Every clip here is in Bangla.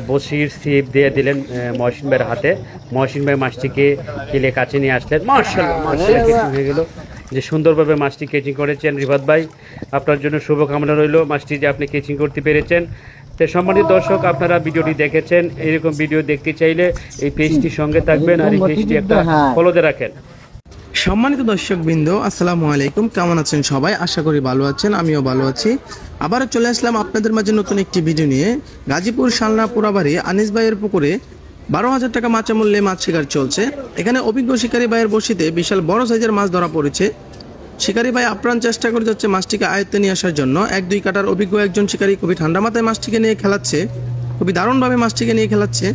বসির ছিপ দিয়ে দিলেন মহসিন ভাইয়ের হাতে। মহসিন ভাই মাছটিকে কেলে কাছে নিয়ে আসলেন। মাশাআল্লাহ, মাছটি কেচিং হয়ে গেল। যে সুন্দরভাবে মাছটি কেচিং করেছেন রিফাত ভাই, আপনার জন্য শুভকামনা রইল মাছটি যে আপনি কেচিং করতে পেরেছেন। তো সম্মানিত দর্শক, আপনারা ভিডিওটি দেখেছেন। এরকম ভিডিও দেখতে চাইলে এই পেজটির সঙ্গে থাকবেন আর এই পেজটি একটা ফলোতে রাখেন। সম্মানিত দর্শকবৃন্দ, আসসালামু আলাইকুম। কেমন আছেন সবাই? আশা করি ভালো আছেন, আমিও ভালো আছি। আবারও চলে আসলাম আপনাদের মাঝে নতুন একটি ভিডিও নিয়ে। গাজীপুর শালনা পোড়াবাড়ি আনিস ভাইয়ের পুকুরে 12,000 টাকা মাছ মূল্যে মাছ শিকার চলছে। এখানে অভিজ্ঞ শিকারী ভাইয়ের বশিতে বিশাল বড় সাইজের মাছ ধরা পড়েছে। শিকারী ভাই আপ্রাণ চেষ্টা করে যাচ্ছে মাছটিকে আয়ত্তে নিয়ে আসার জন্য। 1-2 কাটার অভিজ্ঞ একজন শিকারী খুবই ঠান্ডা মাথায় মাছটিকে নিয়ে খেলাচ্ছে, খুবই দারুণভাবে মাছটিকে নিয়ে খেলাচ্ছে।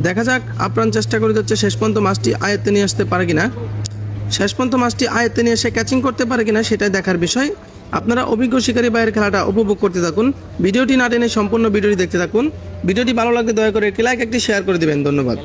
দেখা যাক আপ্রাণ চেষ্টা করে যাচ্ছে শেষ পর্যন্ত মাছটি আয়ত্তে নিয়ে আসতে পারে কিনা, শেষ পর্যন্ত মাছটি আয়ত্তে নিয়ে এসে ক্যাচিং করতে পারে কিনা সেটাই দেখার বিষয়। আপনারা অভিজ্ঞ শিকারী ভাইয়ের খেলাটা উপভোগ করতে থাকুন। ভিডিওটি না টেনে সম্পূর্ণ ভিডিওটি দেখতে থাকুন। ভিডিওটি ভালো লাগলে দয়া করে একটি লাইক, একটি শেয়ার করে দিবেন। ধন্যবাদ।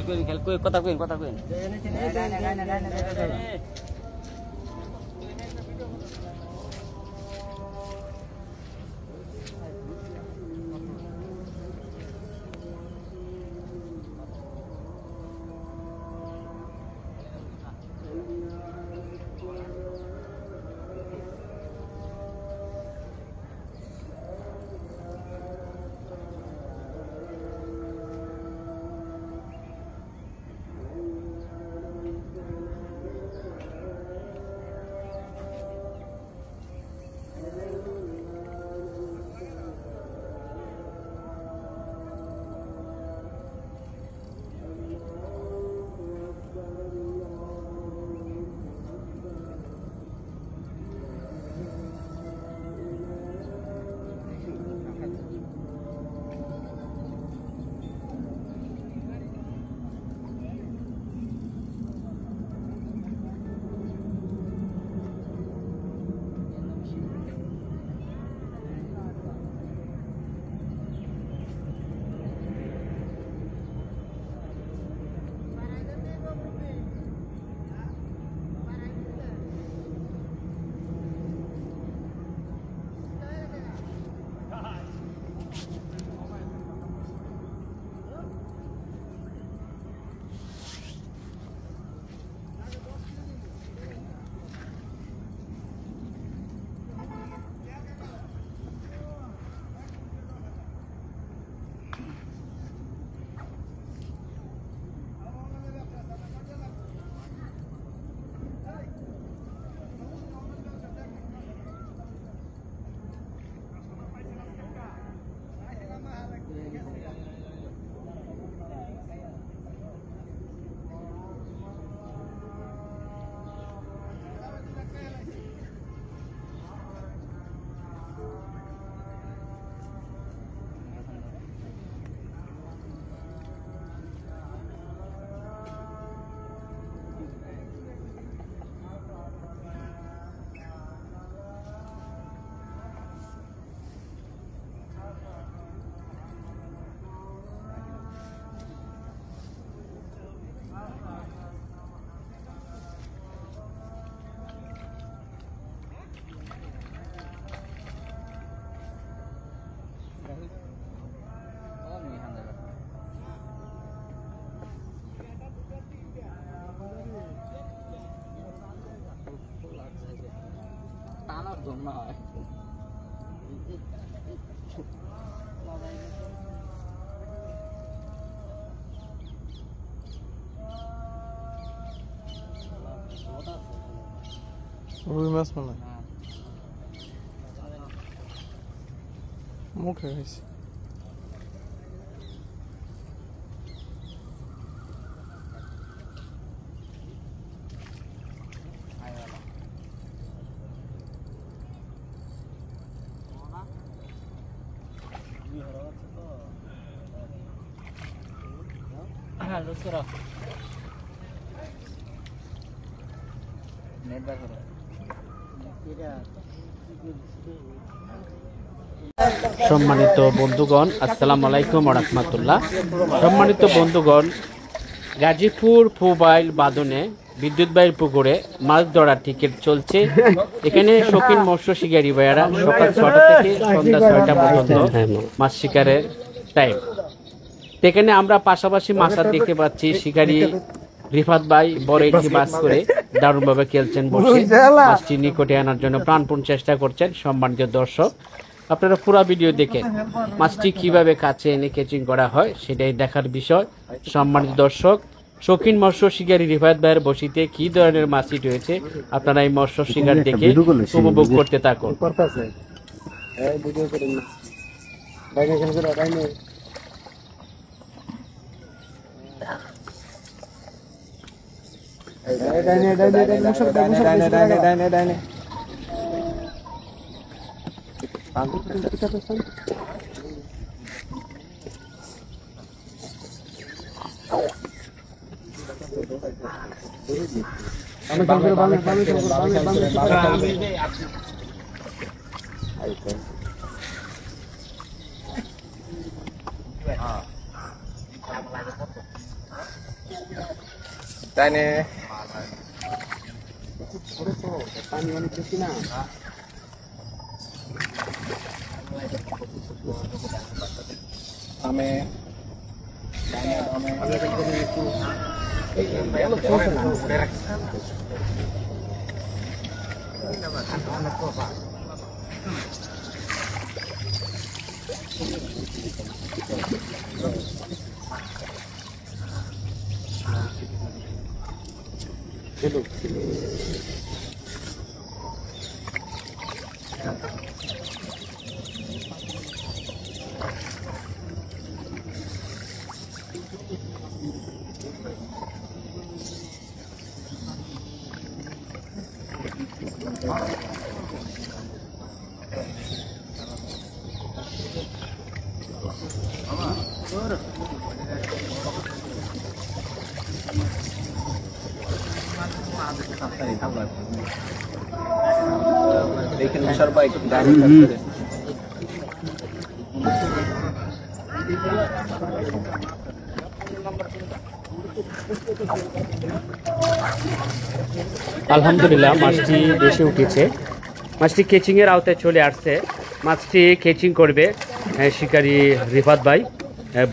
রুই মাছ মানে মুখে গেছে। সম্মানিত বন্ধুগণ, আসসালামু আলাইকুম ওয়া রাহমাতুল্লাহ। সম্মানিত বন্ধুগণ, গাজীপুর মোবাইল বাঁধনে বিদ্যুৎ ভাইয়ের পুকুরে মাছ ধরার টিকিট চলছে। এখানে শৌখিন মৎস্য শিকারী ভাইয়েরা সকাল 6টা থেকে সন্ধ্যা 6টা পর্যন্ত মাছ শিকারের টাইম। এখানে আমরা পাশাপাশি মাছটা দেখতে পাচ্ছি শিকারী রিফাত ভাই বড় একটি মাছ করে দারুণভাবে খেলছেন বসে, মাছটি নিকটে আনার জন্য প্রাণপণ চেষ্টা করছেন। সম্মানিত দর্শক, আপনারা পুরো ভিডিও দেখেন মাছটি কিভাবে কাছে এনে ক্যাচিং করা হয় সেটাই দেখার বিষয়। সম্মানিত দর্শক, শৌখিন মৎস্য শিকারী রিফাত ভাইয়ের বসিতে কি ধরনের মাছটি রয়েছে আপনারা এই মৎস্য শিকার দেখে উপভোগ করতে থাকুন। আলহামদুলিল্লাহ, মাছটি বেশি উঠেছে, মাছটি কেচিং এর আওতায় চলে আসছে। মাছটি কেচিং করবে শিকারী রিফাত ভাই,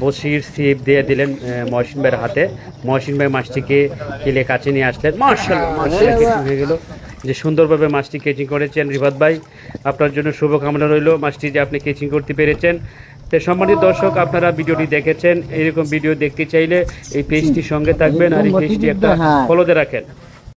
বসির ছিপ দিয়ে দিলেন মহসিন ভাইয়ের হাতে। মহসিন ভাই মাছটিকে কিলে কাছে নিয়ে আসলেন। মাশাআল্লাহ, মাছটি কেচিং হয়ে গেল। যে সুন্দরভাবে মাছটি কেচিং করেছেন রিফাত ভাই, আপনার জন্য শুভকামনা রইল মাছটি যে আপনি কেচিং করতে পেরেছেন। তো সম্মানিত দর্শক, আপনারা ভিডিওটি দেখেছেন, এরকম ভিডিও দেখতে চাইলে এই পেজটির সঙ্গে থাকবেন আর এই পেজটি একটা ফলোতে রাখেন।